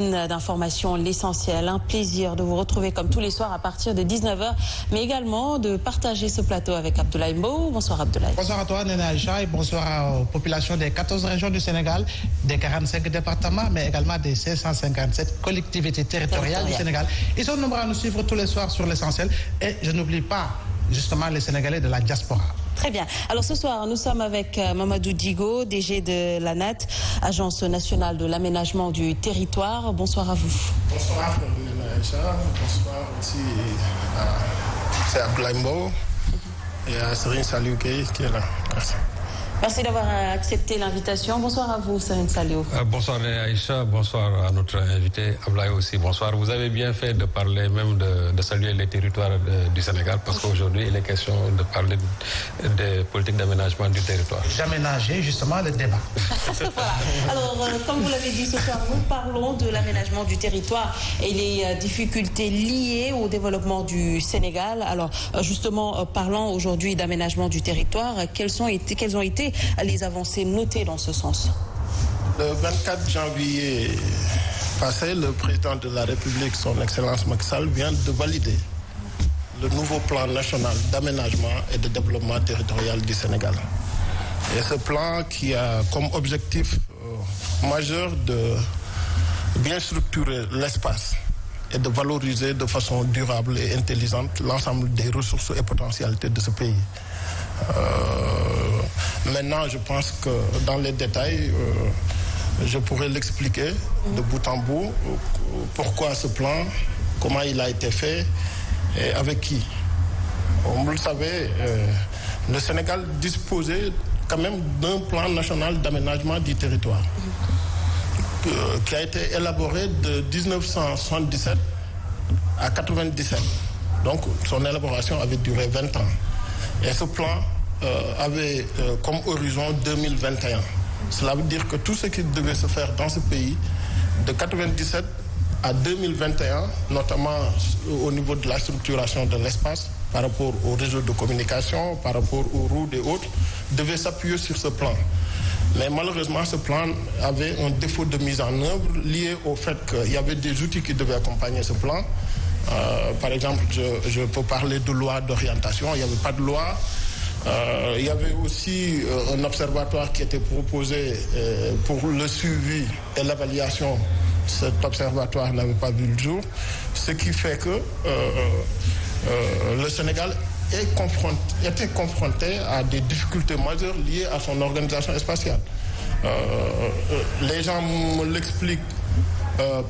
D'informations, l'essentiel, un plaisir de vous retrouver comme tous les soirs à partir de 19h, mais également de partager ce plateau avec Abdoulaye Mbow. Bonsoir Abdoulaye. Bonsoir à toi Néné Aïcha et bonsoir aux populations des 14 régions du Sénégal, des 45 départements, mais également des 557 collectivités territoriales du Sénégal. Ils sont nombreux à nous suivre tous les soirs sur l'essentiel et je n'oublie pas justement les Sénégalais de la diaspora. Très bien. Alors ce soir, nous sommes avec Mamadou Digo, DG de l'ANAT, Agence nationale de l'aménagement du territoire. Bonsoir à vous. Bonsoir, Aïcha. Bonsoir aussi à Abdoulaye Mbow et à Serine Saliou qui est là. Merci. Merci d'avoir accepté l'invitation. Bonsoir à vous, Serine Saliou. Bonsoir Aïcha, bonsoir à notre invité Abdoulaye aussi. Bonsoir. Vous avez bien fait de parler même de saluer les territoires du Sénégal parce qu'aujourd'hui il est question de parler des politiques d'aménagement du territoire. D'aménager justement le débat. Voilà. Alors, comme vous l'avez dit ce soir, nous parlons de l'aménagement du territoire et les difficultés liées au développement du Sénégal. Alors, justement, parlant aujourd'hui d'aménagement du territoire, quelles ont été les avancées notées dans ce sens? Le 24 janvier passé, le président de la République, son Excellence Macky Sall, vient de valider le nouveau plan national d'aménagement et de développement territorial du Sénégal. Et ce plan qui a comme objectif majeur de bien structurer l'espace et de valoriser de façon durable et intelligente l'ensemble des ressources et potentialités de ce pays. Maintenant, je pense que dans les détails, je pourrais l'expliquer de bout en bout, pourquoi ce plan, comment il a été fait et avec qui. Vous le savez, le Sénégal disposait quand même d'un plan national d'aménagement du territoire qui a été élaboré de 1977 à 1997. Donc, son élaboration avait duré 20 ans. Et ce plan avait comme horizon 2021. Cela veut dire que tout ce qui devait se faire dans ce pays, de 1997 à 2021, notamment au niveau de la structuration de l'espace, par rapport aux réseaux de communication, par rapport aux routes et autres, devait s'appuyer sur ce plan. Mais malheureusement, ce plan avait un défaut de mise en œuvre lié au fait qu'il y avait des outils qui devaient accompagner ce plan. Par exemple, je peux parler de loi d'orientation, il n'y avait pas de loi. Il y avait aussi un observatoire qui était proposé pour le suivi et l'évaluation. Cet observatoire n'avait pas vu le jour, ce qui fait que le Sénégal était confronté à des difficultés majeures liées à son organisation spatiale. Les gens me l'expliquent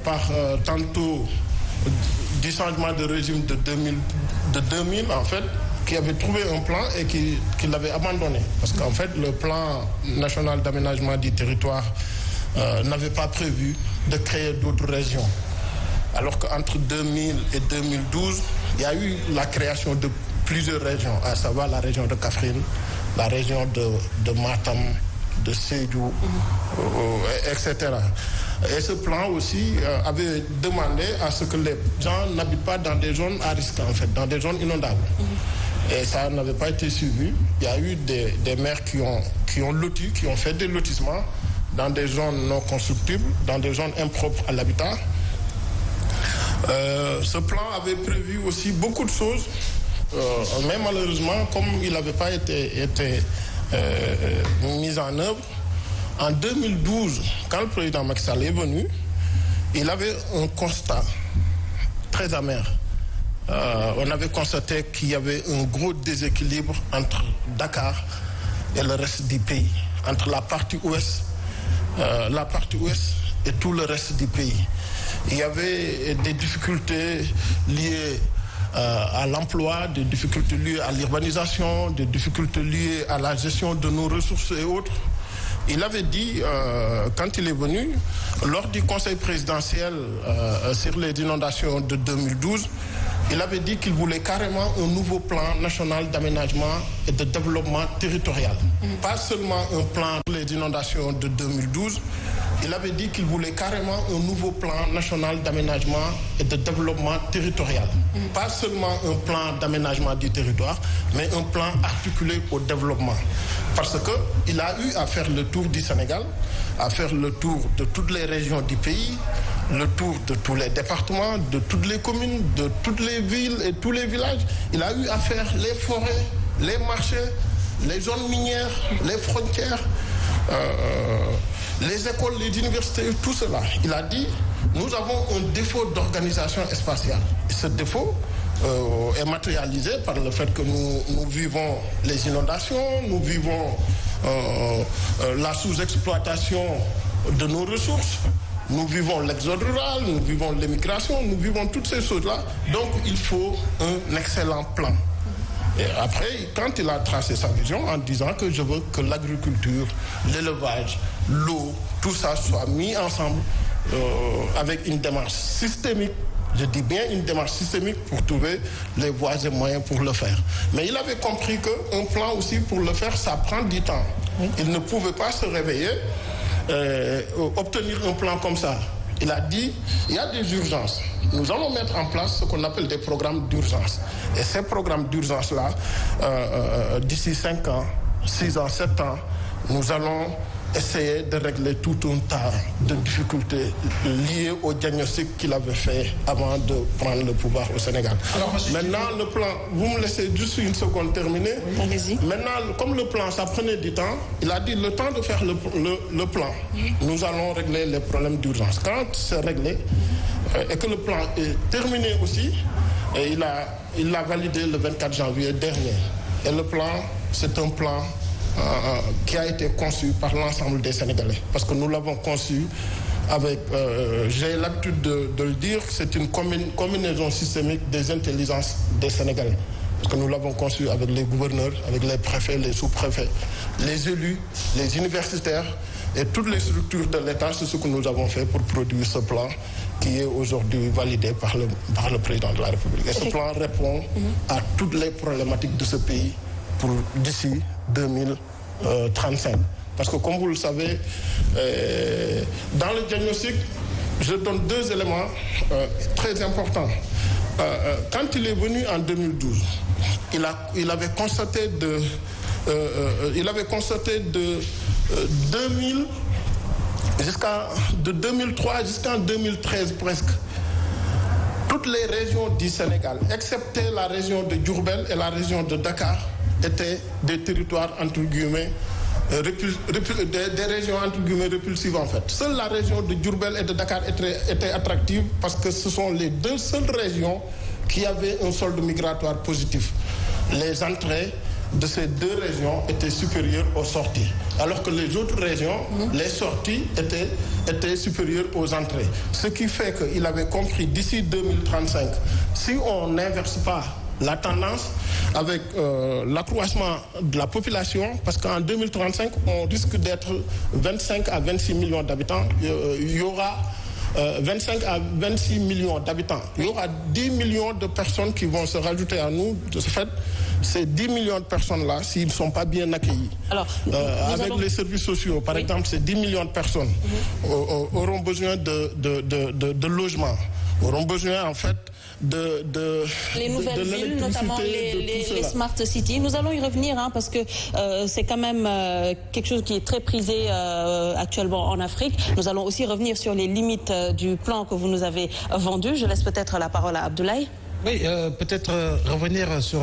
par tantôt du changement de régime de 2000 en fait, qui avait trouvé un plan et qui l'avait abandonné. Parce qu'en fait, le plan national d'aménagement du territoire n'avait pas prévu de créer d'autres régions. Alors qu'entre 2000 et 2012, il y a eu la création de plusieurs régions, à savoir la région de Kaffrine, la région de Matam, de Sédhiou, etc. Et ce plan aussi avait demandé à ce que les gens n'habitent pas dans des zones à risque, en fait, dans des zones inondables. Et ça n'avait pas été suivi. Il y a eu des maires qui ont loti, qui ont fait des lotissements dans des zones non constructibles, dans des zones impropres à l'habitat. Ce plan avait prévu aussi beaucoup de choses, mais malheureusement, comme il n'avait pas été mis en œuvre, en 2012, quand le président Macky Sall est venu, il avait un constat très amer. On avait constaté qu'il y avait un gros déséquilibre entre Dakar et le reste du pays, entre la partie ouest et tout le reste du pays. Il y avait des difficultés liées à l'emploi, des difficultés liées à l'urbanisation, des difficultés liées à la gestion de nos ressources et autres. Il avait dit, quand il est venu, lors du conseil présidentiel sur les inondations de 2012, il avait dit qu'il voulait carrément un nouveau plan national d'aménagement et de développement territorial. Pas seulement un plan pour les inondations de 2012, il avait dit qu'il voulait carrément un nouveau plan national d'aménagement et de développement territorial. Pas seulement un plan d'aménagement du territoire, mais un plan articulé au développement. Parce qu'il a eu à faire le tour du Sénégal, à faire le tour de toutes les régions du pays, le tour de tous les départements, de toutes les communes, de toutes les villes et tous les villages. Il a eu à faire les forêts, les marchés, les zones minières, les frontières, les écoles, les universités, tout cela. Il a dit, nous avons un défaut d'organisation spatiale. Et ce défaut est matérialisé par le fait que nous vivons les inondations, nous vivons la sous-exploitation de nos ressources, nous vivons l'exode rural, nous vivons l'émigration, nous vivons toutes ces choses-là. Donc il faut un excellent plan. Et après, quand il a tracé sa vision en disant que je veux que l'agriculture, l'élevage, l'eau, tout ça soit mis ensemble avec une démarche systémique, je dis bien une démarche systémique pour trouver les voies et moyens pour le faire. Mais il avait compris qu'un plan aussi pour le faire, ça prend du temps. Il ne pouvait pas se réveiller, obtenir un plan comme ça. Il a dit, il y a des urgences. Nous allons mettre en place ce qu'on appelle des programmes d'urgence. Et ces programmes d'urgence-là, d'ici 5 ans, 6 ans, 7 ans, nous allons essayer de régler tout un tas de difficultés liées au diagnostic qu'il avait fait avant de prendre le pouvoir au Sénégal. Alors, maintenant, le plan, vous me laissez juste une seconde terminer. Oui, maintenant, comme le plan, ça prenait du temps, il a dit le temps de faire le plan, nous allons régler les problèmes d'urgence. Quand c'est réglé et que le plan est terminé aussi, et il l'a validé le 24 janvier dernier. Et le plan, c'est un plan qui a été conçu par l'ensemble des Sénégalais. Parce que nous l'avons conçu avec, j'ai l'habitude de le dire, c'est une combinaison systémique des intelligences des Sénégalais. Parce que nous l'avons conçu avec les gouverneurs, avec les préfets, les sous-préfets, les élus, les universitaires et toutes les structures de l'État. C'est ce que nous avons fait pour produire ce plan qui est aujourd'hui validé par le président de la République. Et ce plan répond à toutes les problématiques de ce pays pour d'ici 2035. Parce que comme vous le savez, dans le diagnostic, je donne 2 éléments très importants. Quand il est venu en 2012, il avait constaté de 2003 jusqu'en 2013 presque, toutes les régions du Sénégal, excepté la région de Diourbel et la région de Dakar, étaient des territoires entre guillemets des régions entre guillemets répulsives en fait. Seule la région de Diourbel et de Dakar était attractive parce que ce sont les 2 seules régions qui avaient un solde migratoire positif. Les entrées de ces 2 régions étaient supérieures aux sorties, alors que les autres régions, les sorties étaient supérieures aux entrées. Ce qui fait qu'il avait compris d'ici 2035, si on n'inverse pas la tendance avec l'accroissement de la population, parce qu'en 2035, on risque d'être 25 à 26 millions d'habitants. Il y aura 25 à 26 millions d'habitants. Il y aura 10 millions de personnes qui vont se rajouter à nous. De ce fait, ces 10 millions de personnes-là, s'ils ne sont pas bien accueillis, avec les services sociaux, par exemple, ces 10 millions de personnes auront besoin de logements, auront besoin en fait les nouvelles villes, notamment les smart cities. Nous allons y revenir parce que c'est quand même quelque chose qui est très prisé actuellement en Afrique. Nous allons aussi revenir sur les limites du plan que vous nous avez vendu. Je laisse peut-être la parole à Abdoulaye. Oui, peut-être revenir sur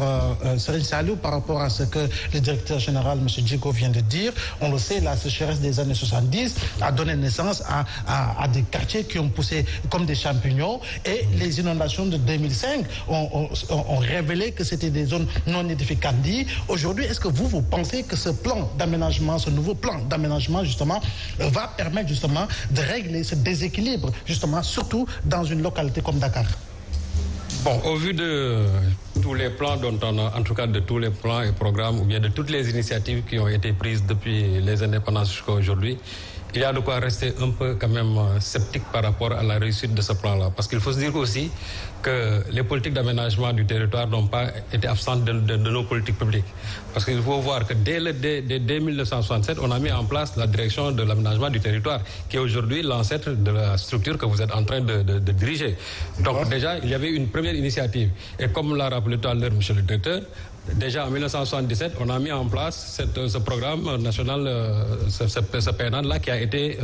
Serigne Saliou par rapport à ce que le directeur général, M. Djigo, vient de dire. On le sait, la sécheresse des années 70 a donné naissance à des quartiers qui ont poussé comme des champignons, et les inondations de 2005 ont révélé que c'était des zones non édificantes. Aujourd'hui, est-ce que vous pensez que ce plan d'aménagement, ce nouveau plan d'aménagement, justement, va permettre justement de régler ce déséquilibre, justement, surtout dans une localité comme Dakar? Bon, au vu de tous les plans dont on a, en tout cas de tous les plans et programmes, ou bien de toutes les initiatives qui ont été prises depuis les indépendances jusqu'à aujourd'hui, il y a de quoi rester un peu quand même sceptique par rapport à la réussite de ce plan-là. Parce qu'il faut se dire aussi que les politiques d'aménagement du territoire n'ont pas été absentes de nos politiques publiques. Parce qu'il faut voir que dès 1967, on a mis en place la direction de l'aménagement du territoire, qui est aujourd'hui l'ancêtre de la structure que vous êtes en train de diriger. Donc déjà, il y avait une première initiative. Et comme l'a rappelé tout à l'heure M. le directeur, déjà en 1977, on a mis en place ce programme national, ce PNAD-là qui a été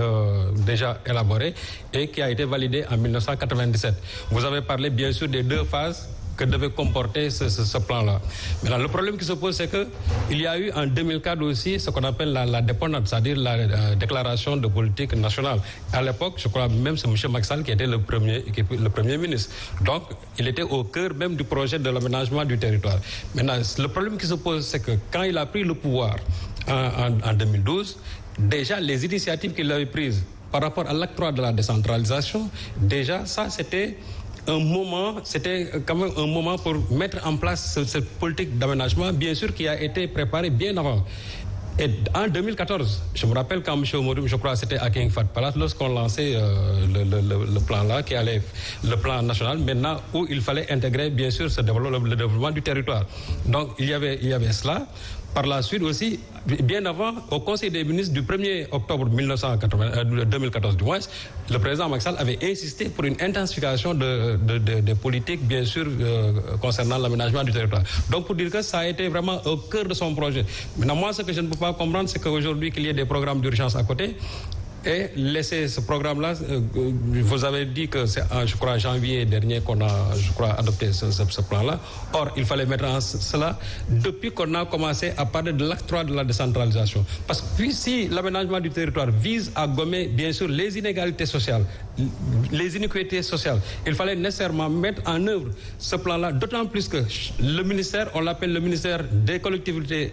déjà élaboré et qui a été validé en 1997. Vous avez parlé bien sûr des 2 phases que devait comporter ce plan-là. Maintenant, le problème qui se pose, c'est qu'il y a eu en 2004 aussi ce qu'on appelle la DEPONAD, c'est-à-dire la déclaration de politique nationale. À l'époque, je crois même c'est M. Macky Sall qui était le premier ministre. Donc, il était au cœur même du projet de l'aménagement du territoire. Maintenant, le problème qui se pose, c'est que quand il a pris le pouvoir en 2012, déjà les initiatives qu'il avait prises par rapport à l'acte 3 de la décentralisation, déjà ça c'était quand même un moment pour mettre en place cette politique d'aménagement, bien sûr, qui a été préparée bien avant. Et en 2014, je me rappelle quand M. Oumourou, je crois c'était à King Fahd Palace, lorsqu'on lançait le plan-là, qui allait le plan national, maintenant où il fallait intégrer bien sûr le développement du territoire. Donc il y avait cela. Par la suite aussi, bien avant, au Conseil des ministres du 1er octobre 2014 du moins, le président Macky Sall avait insisté pour une intensification des politiques, bien sûr, concernant l'aménagement du territoire. Donc pour dire que ça a été vraiment au cœur de son projet. Maintenant, moi, ce que je ne peux pas comprendre, c'est qu'aujourd'hui, qu'il y ait des programmes d'urgence à côté, et laisser ce programme-là, vous avez dit que c'est, je crois, en janvier dernier qu'on a, je crois, adopté ce plan-là. Or, il fallait mettre en cela depuis qu'on a commencé à parler de l'acte 3 de la décentralisation. Parce que si l'aménagement du territoire vise à gommer, bien sûr, les inégalités sociales, les iniquités sociales, il fallait nécessairement mettre en œuvre ce plan-là, d'autant plus que le ministère, on l'appelle le ministère des collectivités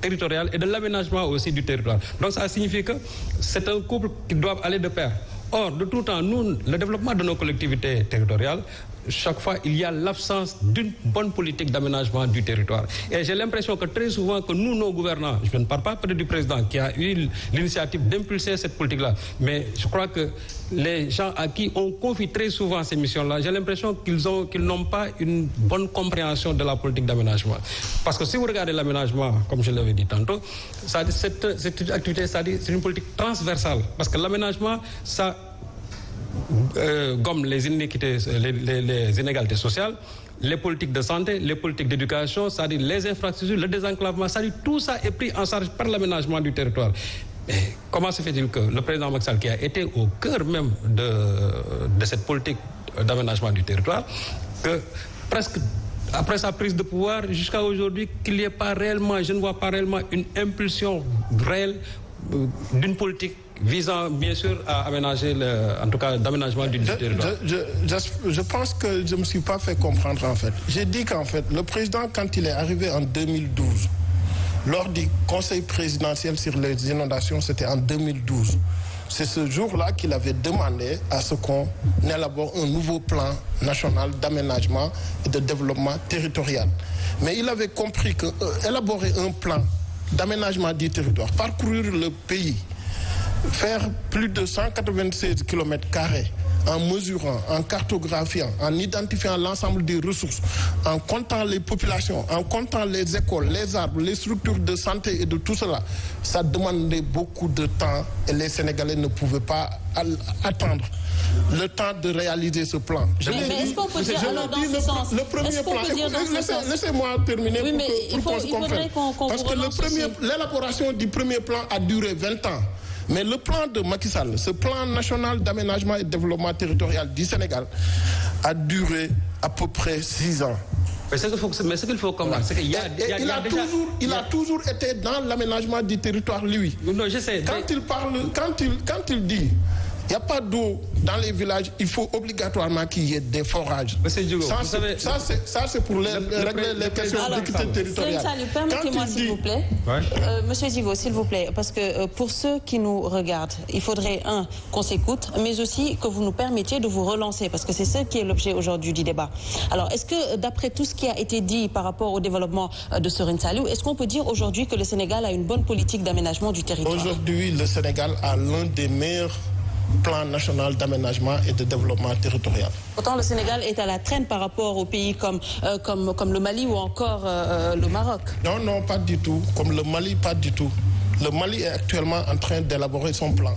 territoriales et de l'aménagement aussi du territoire. Donc, ça signifie que c'est un couple qui doivent aller de pair. Or, de tout temps, nous, le développement de nos collectivités territoriales, chaque fois, il y a l'absence d'une bonne politique d'aménagement du territoire. Et j'ai l'impression que très souvent, que nous, nos gouvernants, je ne parle pas peut-être du président qui a eu l'initiative d'impulser cette politique-là, mais je crois que les gens à qui on confie très souvent ces missions-là, j'ai l'impression qu'ils n'ont pas une bonne compréhension de la politique d'aménagement. Parce que si vous regardez l'aménagement, comme je l'avais dit tantôt, cette activité, c'est une politique transversale. Parce que l'aménagement, ça gomme les iniquités, les inégalités sociales, les politiques de santé, les politiques d'éducation, c'est-à-dire les infrastructures, le désenclavement, c'est-à-dire tout ça est pris en charge par l'aménagement du territoire. Mais comment se fait-il que le président Macky Sall, qui a été au cœur même de cette politique d'aménagement du territoire, que presque après sa prise de pouvoir jusqu'à aujourd'hui, qu'il n'y ait pas réellement, je ne vois pas réellement une impulsion réelle d'une politique visant bien sûr à aménager, en tout cas d'aménagement du territoire. Je pense que je ne me suis pas fait comprendre en fait. J'ai dit qu'en fait, le président, quand il est arrivé en 2012, lors du conseil présidentiel sur les inondations, c'était en 2012. C'est ce jour-là qu'il avait demandé à ce qu'on élabore un nouveau plan national d'aménagement et de développement territorial. Mais il avait compris qu'élaborer un plan d'aménagement du territoire, parcourir le pays, faire plus de 196 km² en mesurant, en cartographiant, en identifiant l'ensemble des ressources, en comptant les populations, en comptant les écoles, les arbres, les structures de santé et de tout cela, ça demandait beaucoup de temps et les Sénégalais ne pouvaient pas attendre le temps de réaliser ce plan. Mais est-ce qu'on peut dire alors dans ce sens? Le premier plan, laissez-moi terminer pour qu'on se comprenne. Parce que l'élaboration du premier plan a duré 20 ans. Mais le plan de Macky Sall, ce plan national d'aménagement et de développement territorial du Sénégal, a duré à peu près 6 ans. Mais ce qu'il faut comprendre, c'est qu'il y a il a toujours été dans l'aménagement du territoire, lui. Non, je sais. Quand il dit il n'y a pas d'eau dans les villages, il faut obligatoirement qu'il y ait des forages. Monsieur Diogo, ça c'est pour régler les questions d'équité territoriale. Permettez-moi s'il vous plaît. Ouais. Monsieur Diogo, s'il vous plaît, parce que pour ceux qui nous regardent, il faudrait qu'on s'écoute, mais aussi que vous nous permettiez de vous relancer, parce que c'est ce qui est l'objet aujourd'hui du débat. Alors, est-ce que d'après tout ce qui a été dit par rapport au développement de Serigne Saliou, est-ce qu'on peut dire aujourd'hui que le Sénégal a une bonne politique d'aménagement du territoire? Aujourd'hui, le Sénégal a l'un des meilleurs plan national d'aménagement et de développement territorial. Pourtant, le Sénégal est à la traîne par rapport aux pays comme le Mali ou encore le Maroc. Non, pas du tout. Comme le Mali, pas du tout. Le Mali est actuellement en train d'élaborer son plan.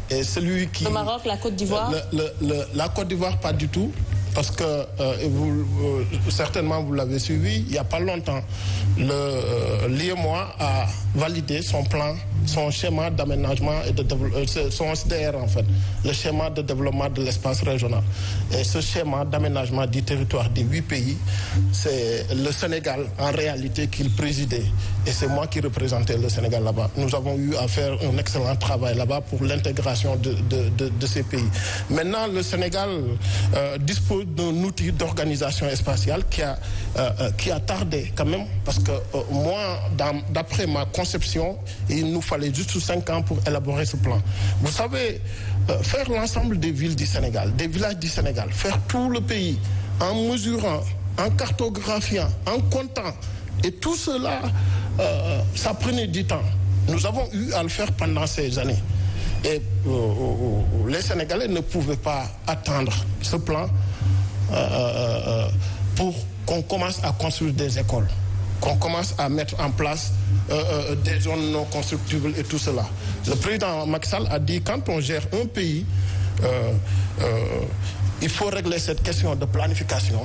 Et celui qui... Le Maroc, la Côte d'Ivoire la Côte d'Ivoire, pas du tout. parce que certainement vous l'avez suivi, il n'y a pas longtemps, l'IEMOA a validé son plan, son schéma d'aménagement et de développement, son SDR en fait, le schéma de développement de l'espace régional. Et ce schéma d'aménagement du territoire des 8 pays, c'est le Sénégal en réalité qu'il présidait. Et c'est moi qui représentais le Sénégal là-bas. Nous avons eu à faire un excellent travail là-bas pour l'intégration de ces pays. Maintenant, le Sénégal dispose d'un outil d'organisation spatiale qui a tardé quand même, parce que moi, d'après ma conception, il nous fallait juste 5 ans pour élaborer ce plan. Vous savez, faire l'ensemble des villes du Sénégal, des villages du Sénégal, faire tout le pays en mesurant, en cartographiant, en comptant, et tout cela, ça prenait du temps. Nous avons eu à le faire pendant ces années. Et les Sénégalais ne pouvaient pas attendre ce plan pour qu'on commence à construire des écoles, qu'on commence à mettre en place des zones non constructibles et tout cela. Le président Macky Sall a dit, quand on gère un pays, il faut régler cette question de planification,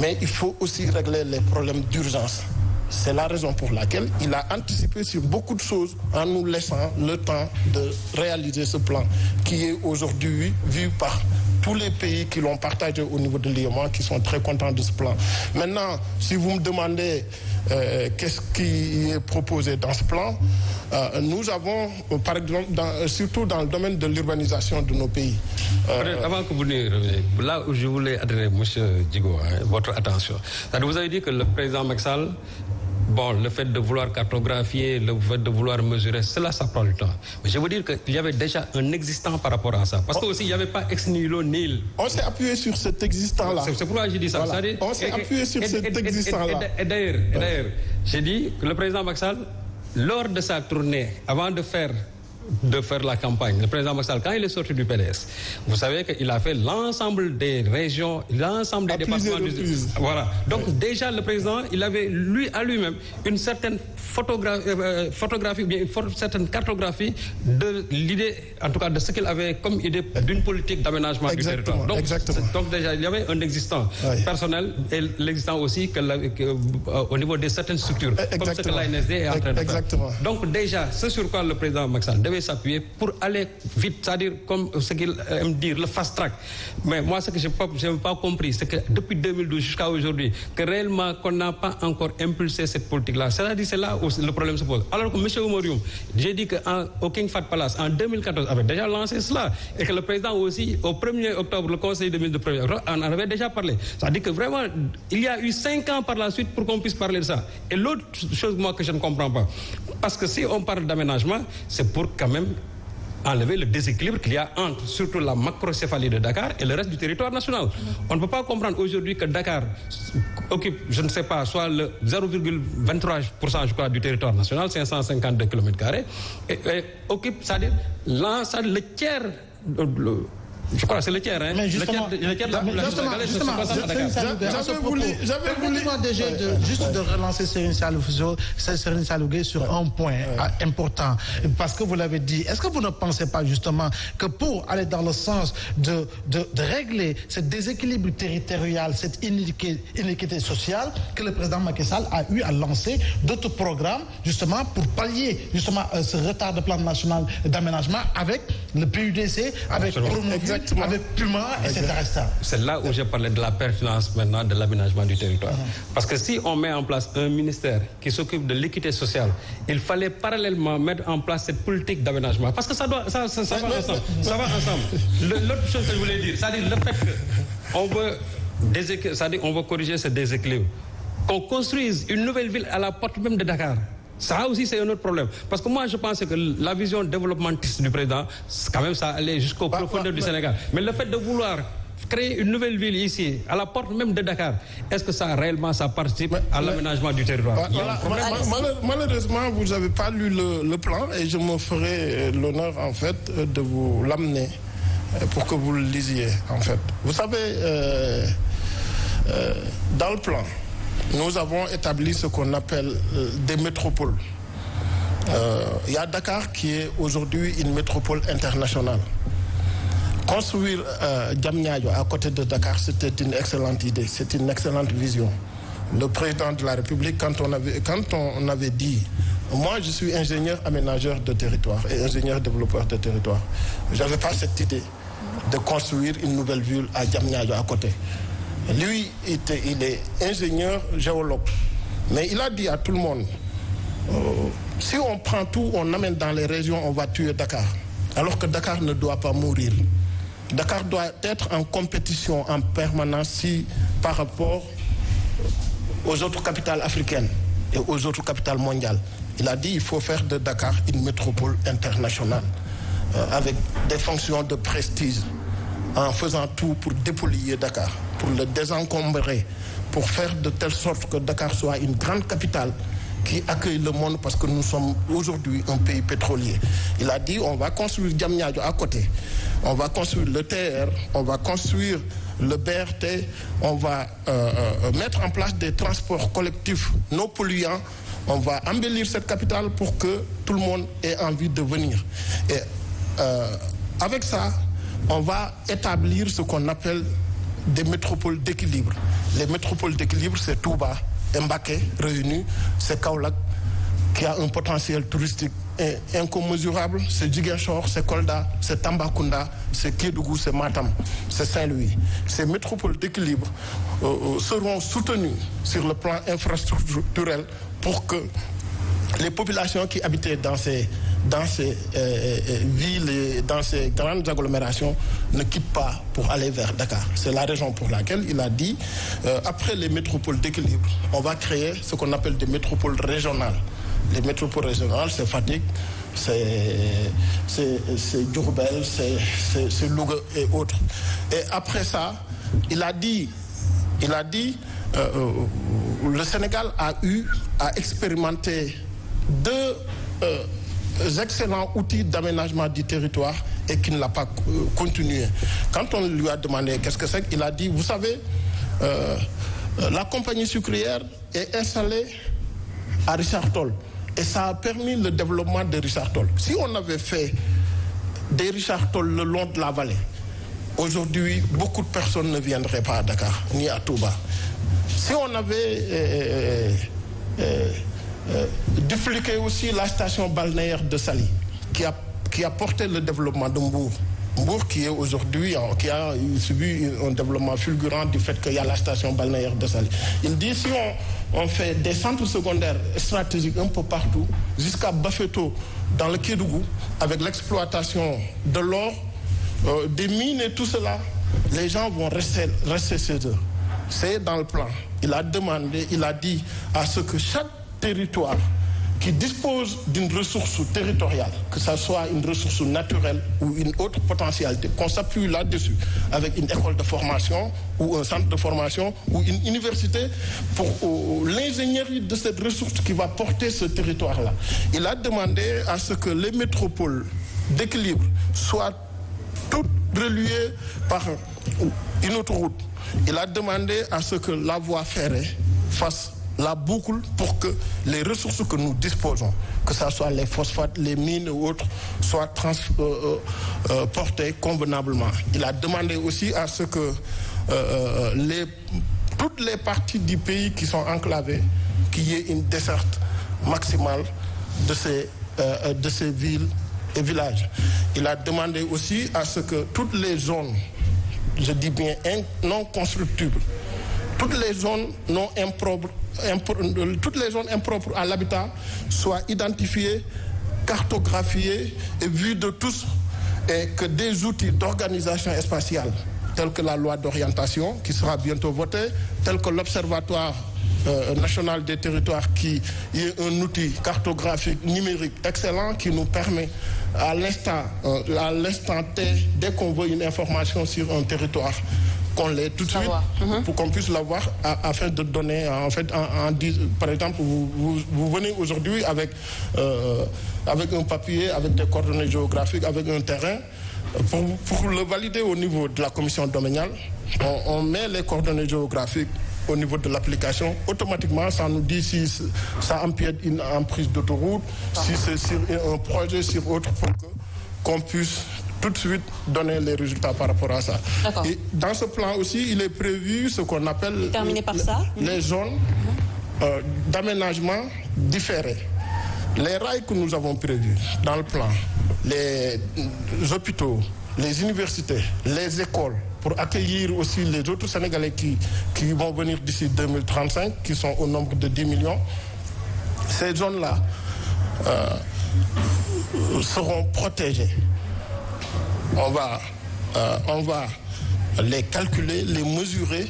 mais il faut aussi régler les problèmes d'urgence. C'est la raison pour laquelle il a anticipé sur beaucoup de choses en nous laissant le temps de réaliser ce plan qui est aujourd'hui vu par tous les pays qui l'ont partagé au niveau de l'IEMOA, qui sont très contents de ce plan. Maintenant, si vous me demandez qu'est-ce qui est proposé dans ce plan, nous avons, par exemple, surtout dans le domaine de l'urbanisation de nos pays. Avant que vous ne reveniez, là où je voulais adresser, M. Djigo, votre attention. Vous avez dit que le président Macky Sall, bon, le fait de vouloir cartographier, le fait de vouloir mesurer, cela, ça prend du temps. Mais je veux dire qu'il y avait déjà un existant par rapport à ça. Parce qu'il n'y avait pas ex nihilo nihil. On s'est appuyé sur cet existant-là. C'est pourquoi j'ai dit ça. Voilà. On s'est appuyé sur cet existant-là. Et d'ailleurs, j'ai dit que le président Macky Sall, lors de sa tournée, avant de faire la campagne, le président Macky Sall, quand il est sorti du PDS, vous savez qu'il a fait l'ensemble des régions, l'ensemble des départements. Voilà. Donc déjà le président, il avait à lui-même une certaine photographie, bien une certaine cartographie de l'idée, en tout cas de ce qu'il avait comme idée d'une politique d'aménagement du territoire. Donc déjà il y avait un existant personnel et l'existant aussi au niveau de certaines structures, comme ce que l'ANSD est en train de faire. Donc déjà, ce sur quoi le président Macky Sall devait s'appuyer pour aller vite, c'est-à-dire comme ce qu'il aime dire, le fast track. Mais moi, ce que je n'ai pas compris, c'est que depuis 2012 jusqu'à aujourd'hui, que réellement qu'on n'a pas encore impulsé cette politique-là. C'est-à-dire c'est là où le problème se pose. Alors que M. Oumarioum, j'ai dit qu'au King Fahd Palace, en 2014, avait déjà lancé cela, et que le président aussi, au 1er octobre, le conseil de ministres de 1er octobre, en avait déjà parlé. C'est-à-dire que vraiment, il y a eu 5 ans par la suite pour qu'on puisse parler de ça. Et l'autre chose, moi, que je ne comprends pas, parce que si on parle d'aménagement, c'est pour quand même enlever le déséquilibre qu'il y a entre surtout la macrocéphalie de Dakar et le reste du territoire national. On ne peut pas comprendre aujourd'hui que Dakar occupe, je ne sais pas, soit le 0,23% je crois du territoire national, 552 km², et occupe, c'est-à-dire le tiers, je crois que c'est le tiers, hein. Mais justement, le tiers de la population sénégalaise se concentre à Dakar. Permettez-moi déjà juste de relancer Serigne Salou Gueye sur un point important, parce que vous l'avez dit. Est-ce que vous ne pensez pas justement que pour aller dans le sens de régler ce déséquilibre territorial, cette inéquité sociale, que le président Macky Sall a eu à lancer d'autres programmes justement pour pallier justement ce retard de plan national d'aménagement avec le PUDC, avec Promovilles, avec Puma, etc. C'est là où j'ai parlé de la pertinence maintenant de l'aménagement du territoire. Parce que si on met en place un ministère qui s'occupe de l'équité sociale, il fallait parallèlement mettre en place cette politique d'aménagement. Parce que ça va ensemble. Ça va ensemble. L'autre chose que je voulais dire, c'est-à-dire le fait qu'on veut corriger ce déséquilibre, qu'on construise une nouvelle ville à la porte même de Dakar. Ça aussi, c'est un autre problème. Parce que moi, je pensais que la vision développementiste du président, quand même, ça allait jusqu'aux profondeurs du Sénégal. Mais le fait de vouloir créer une nouvelle ville ici, à la porte même de Dakar, est-ce que ça réellement, ça participe à l'aménagement du territoire? Malheureusement, vous n'avez pas lu le plan et je me ferai l'honneur, en fait, de vous l'amener pour que vous le lisiez, en fait. Vous savez, dans le plan, nous avons établi ce qu'on appelle des métropoles. Il y a Dakar qui est aujourd'hui une métropole internationale. Construire Diamniadio à côté de Dakar, c'était une excellente idée, c'est une excellente vision. Le président de la République, quand on avait dit, moi je suis ingénieur aménageur de territoire et ingénieur développeur de territoire, je n'avais pas cette idée de construire une nouvelle ville à Diamniadio à côté. Lui, il est ingénieur géologue, mais il a dit à tout le monde, si on prend tout, on amène dans les régions, on va tuer Dakar. Alors que Dakar ne doit pas mourir. Dakar doit être en compétition en permanence par rapport aux autres capitales africaines et aux autres capitales mondiales. Il a dit qu'il faut faire de Dakar une métropole internationale avec des fonctions de prestige, en faisant tout pour dépolluer Dakar, pour le désencombrer, pour faire de telle sorte que Dakar soit une grande capitale qui accueille le monde, parce que nous sommes aujourd'hui un pays pétrolier. Il a dit on va construire Diamniadio à côté, on va construire le TR, on va construire le BRT, on va mettre en place des transports collectifs non polluants, on va embellir cette capitale pour que tout le monde ait envie de venir. Et avec ça, on va établir ce qu'on appelle des métropoles d'équilibre. Les métropoles d'équilibre, c'est Touba, Mbacké réunis, c'est Kaolack qui a un potentiel touristique incommensurable, c'est Ziguinchor, c'est Kolda, c'est Tambacounda, c'est Kédougou, c'est Matam, c'est Saint-Louis. Ces métropoles d'équilibre seront soutenues sur le plan infrastructurel pour que les populations qui habitaient dans ces villes et dans ces grandes agglomérations ne quittent pas pour aller vers Dakar. C'est la raison pour laquelle il a dit, après les métropoles d'équilibre, on va créer ce qu'on appelle des métropoles régionales. Les métropoles régionales, c'est Fatick, c'est Diourbel, c'est Louga et autres. Et après ça, il a dit, le Sénégal a expérimenté deux excellents outils d'aménagement du territoire et qui ne l'a pas continué. Quand on lui a demandé qu'est-ce que c'est, il a dit, vous savez, la compagnie sucrière est installée à Richard Toll et ça a permis le développement de Richard Toll. Si on avait fait des Richard Toll le long de la vallée, aujourd'hui, beaucoup de personnes ne viendraient pas à Dakar, ni à Touba. Si on avait dupliqué aussi la station balnéaire de Saly, qui a porté le développement de Mbour. Mbour qui est aujourd'hui, qui a subi un développement fulgurant du fait qu'il y a la station balnéaire de Saly. Il dit si on fait des centres secondaires stratégiques un peu partout, jusqu'à Bafeto, dans le Kédougou, avec l'exploitation de l'or, des mines et tout cela, les gens vont rester chez eux. C'est dans le plan. Il a dit à ce que chaque territoire qui dispose d'une ressource territoriale, que ce soit une ressource naturelle ou une autre potentialité, qu'on s'appuie là-dessus avec une école de formation ou un centre de formation ou une université pour l'ingénierie de cette ressource qui va porter ce territoire-là. Il a demandé à ce que les métropoles d'équilibre soient toutes reliées par une autoroute. Il a demandé à ce que la voie ferrée fasse la boucle pour que les ressources que nous disposons, que ce soit les phosphates, les mines ou autres, soient portées convenablement. Il a demandé aussi à ce que toutes les parties du pays qui sont enclavées, qu'il y ait une desserte maximale de ces villes et villages. Il a demandé aussi à ce que toutes les zones, je dis bien non constructibles, toutes les zones non impropres, toutes les zones impropres à l'habitat soient identifiées, cartographiées et vues de tous, et que des outils d'organisation spatiale, tels que la loi d'orientation, qui sera bientôt votée, tels que l'Observatoire national des territoires, qui est un outil cartographique numérique excellent, qui nous permet à l'instant T, dès qu'on veut une information sur un territoire, qu'on l'ait tout de suite, pour qu'on puisse l'avoir, afin de donner, en fait, par exemple, vous venez aujourd'hui avec un papier, avec des coordonnées géographiques, avec un terrain, pour le valider au niveau de la commission domaniale, on met les coordonnées géographiques au niveau de l'application, automatiquement, ça nous dit si ça empiète une emprise d'autoroute, si c'est sur un projet, sur autre, pour qu'on puisse tout de suite donner les résultats par rapport à ça. Et dans ce plan aussi, il est prévu ce qu'on appelle les zones d'aménagement différés. Les rails que nous avons prévus dans le plan, les hôpitaux, les universités, les écoles, pour accueillir aussi les autres Sénégalais qui vont venir d'ici 2035, qui sont au nombre de 10 millions, ces zones-là seront protégées. On va les calculer, les mesurer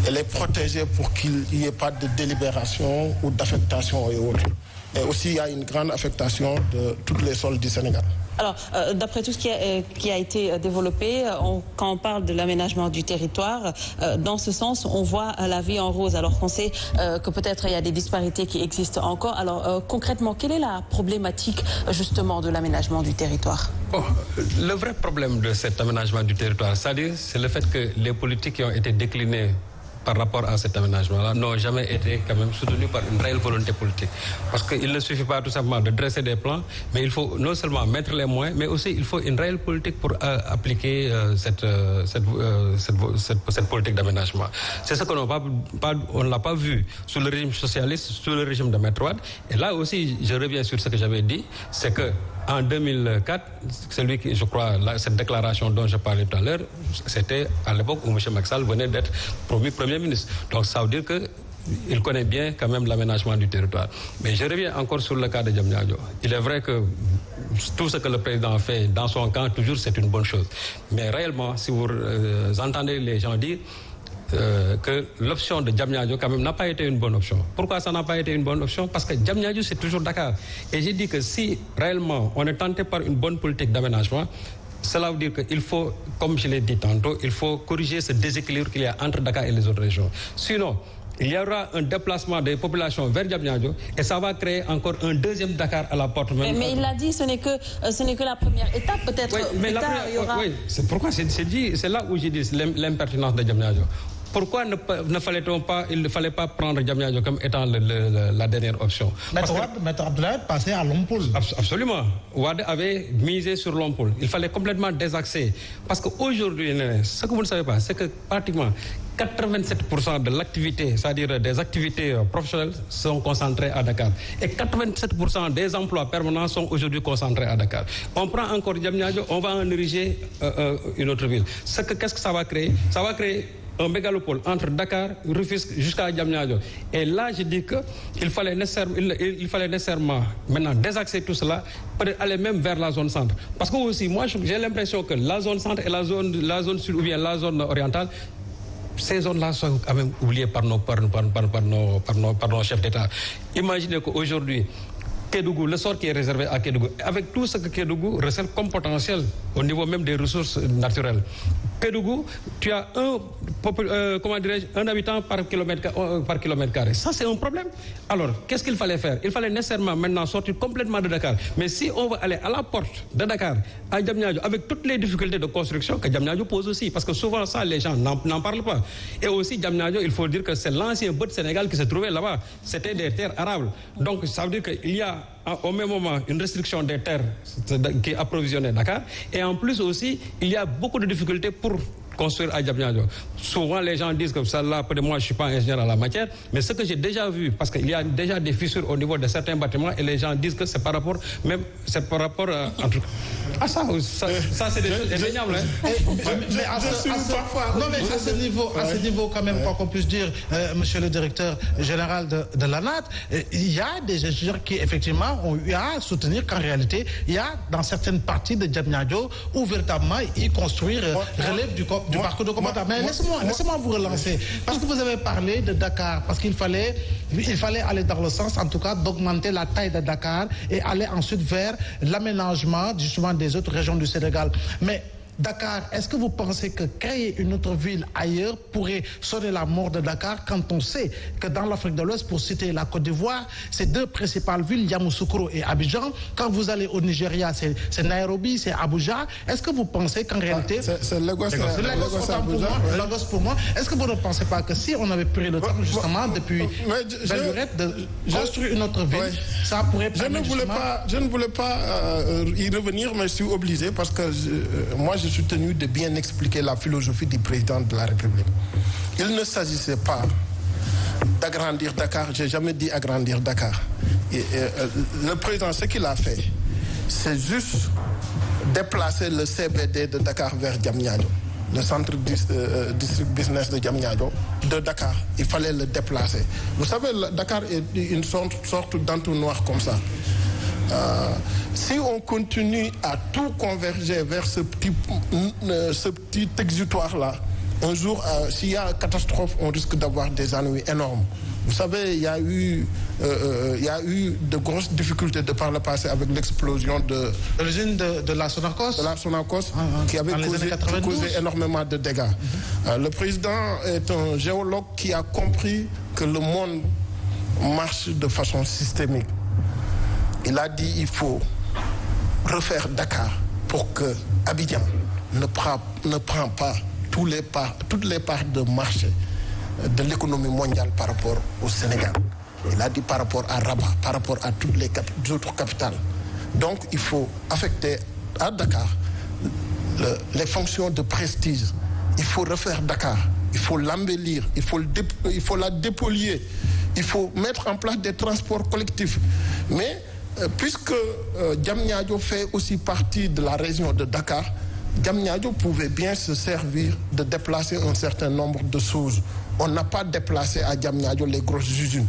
et les protéger pour qu'il n'y ait pas de délibération ou d'affectation et autres. Et aussi, il y a une grande affectation de tous les sols du Sénégal. Alors, d'après tout ce qui a été développé, quand on parle de l'aménagement du territoire, dans ce sens, on voit la vie en rose, alors qu'on sait que peut-être il y a des disparités qui existent encore. Alors, concrètement, quelle est la problématique, justement, de l'aménagement du territoire? Bon, le vrai problème de cet aménagement du territoire, c'est-à-dire, c'est le fait que les politiques qui ont été déclinées par rapport à cet aménagement-là n'ont jamais été quand même soutenus par une réelle volonté politique. Parce qu'il ne suffit pas tout simplement de dresser des plans, mais il faut non seulement mettre les moyens, mais aussi il faut une réelle politique pour appliquer cette politique d'aménagement. C'est ce qu'on on n'a pas vu sous le régime socialiste, sous le régime de Maître Wade. Et là aussi, je reviens sur ce que j'avais dit, c'est que en 2004, celui qui, je crois, cette déclaration dont je parlais tout à l'heure, c'était à l'époque où M. Macky Sall venait d'être promu Premier ministre. Donc ça veut dire qu'il connaît bien quand même l'aménagement du territoire. Mais je reviens encore sur le cas de Diamniadio. Il est vrai que tout ce que le président fait dans son camp, toujours, c'est une bonne chose. Mais réellement, si vous entendez les gens dire que l'option de Diamniadio quand même n'a pas été une bonne option. Pourquoi ça n'a pas été une bonne option? Parce que Diamniadio, c'est toujours Dakar. Et j'ai dit que si réellement on est tenté par une bonne politique d'aménagement, cela veut dire qu'il faut, comme je l'ai dit tantôt, il faut corriger ce déséquilibre qu'il y a entre Dakar et les autres régions. Sinon, il y aura un déplacement des populations vers Diamniadio et ça va créer encore un deuxième Dakar à la porte même. Mais il l'a dit, ce n'est que la première étape, peut-être. Oui, mais oui, c'est pourquoi c'est là où j'ai dit l'impertinence de Diamniadio. Pourquoi il ne fallait pas prendre Diamniadio comme étant la dernière option? Maître Abdoulaye passait à Lompoul. Absolument. Wade avait misé sur Lompoul. Il fallait complètement désaxer. Parce qu'aujourd'hui, ce que vous ne savez pas, c'est que pratiquement 87% de l'activité, c'est-à-dire des activités professionnelles, sont concentrées à Dakar. Et 87% des emplois permanents sont aujourd'hui concentrés à Dakar. On prend encore Diamniadio, on va en ériger une autre ville. Qu'est-ce que ça va créer? Ça va créer un mégalopole entre Dakar, Rufisque jusqu'à Diamniadio. Et là, je dis qu'il fallait nécessairement maintenant désaxer tout cela, peut-être aller même vers la zone centre. Parce que aussi, moi, j'ai l'impression que la zone centre et la zone sud ou bien la zone orientale, ces zones-là sont quand même oubliées par nos chefs d'État. Imaginez qu'aujourd'hui, Kédougou, le sort qui est réservé à Kédougou, avec tout ce que Kédougou recèle comme potentiel au niveau même des ressources naturelles. Kédougou, tu as un habitant par kilomètre carré. Ça, c'est un problème. Alors, qu'est-ce qu'il fallait faire? Il fallait nécessairement maintenant sortir complètement de Dakar. Mais si on veut aller à la porte de Dakar, à Diamniadio, avec toutes les difficultés de construction que Diamniadio pose aussi, parce que souvent ça, les gens n'en parlent pas. Et aussi, Diamniadio, il faut dire que c'est l'ancien bot Sénégal qui se trouvait là-bas. C'était des terres arables. Donc, ça veut dire qu'il y a au même moment une restriction des terres qui approvisionnaient Dakar. Et en plus aussi, il y a beaucoup de difficultés pour construire à Diamniadio. Souvent, les gens disent que ça là, peut-être moi, je ne suis pas ingénieur à la matière, mais ce que j'ai déjà vu, parce qu'il y a déjà des fissures au niveau de certains bâtiments, et les gens disent que c'est par rapport à ça, c'est des choses indéniables. Mais à ce niveau, quand même, quoi qu'on puisse dire, monsieur le directeur général de l'ANAT, il y a des ingénieurs qui, effectivement, ont eu à soutenir qu'en réalité, il y a dans certaines parties de Diamniadio où véritablement y construire relève du parcours de combattant. Mais laissez-moi vous relancer. Parce que vous avez parlé de Dakar, parce qu'il fallait aller dans le sens, en tout cas, d'augmenter la taille de Dakar et aller ensuite vers l'aménagement, justement, des autres régions du Sénégal. Mais Dakar, est-ce que vous pensez que créer une autre ville ailleurs pourrait sonner la mort de Dakar quand on sait que dans l'Afrique de l'Ouest, pour citer la Côte d'Ivoire, ces deux principales villes, Yamoussoukro et Abidjan, quand vous allez au Nigeria, c'est Nairobi, c'est Abuja. Est-ce que vous pensez qu'en réalité... C'est Lagos pour moi. Est-ce que vous ne pensez pas que si on avait pris le temps justement depuis belle lurette de construire une autre ville, ça pourrait permettre je ne voulais pas y revenir, mais je suis obligé parce que moi je suis tenu de bien expliquer la philosophie du président de la République. Il ne s'agissait pas d'agrandir Dakar, j'ai jamais dit agrandir Dakar. Le président, ce qu'il a fait, c'est juste déplacer le CBD de Dakar vers Diamniadio, le centre district business de Diamniadio, de Dakar. Il fallait le déplacer. Vous savez, Dakar est une sorte d'entonnoir comme ça. Si on continue à tout converger vers ce petit exutoire-là, un jour, s'il y a catastrophe, on risque d'avoir des ennuis énormes. Vous savez, il y a eu de grosses difficultés de par le passé avec l'explosion de l'usine de la Sonacos. De la Sonacos, qui avait causé énormément de dégâts. Le président est un géologue qui a compris que le monde marche de façon systémique. Il a dit qu'il faut refaire Dakar pour que Abidjan ne prend pas toutes les parts de marché de l'économie mondiale par rapport au Sénégal. Il a dit par rapport à Rabat, par rapport à toutes les autres capitales. Donc il faut affecter à Dakar les fonctions de prestige. Il faut refaire Dakar, il faut l'embellir, il faut la dépolluer, il faut mettre en place des transports collectifs. Mais puisque Diamniadio fait aussi partie de la région de Dakar, Diamniadio pouvait bien se servir de déplacer un certain nombre de choses. On n'a pas déplacé à Diamniadio les grosses usines.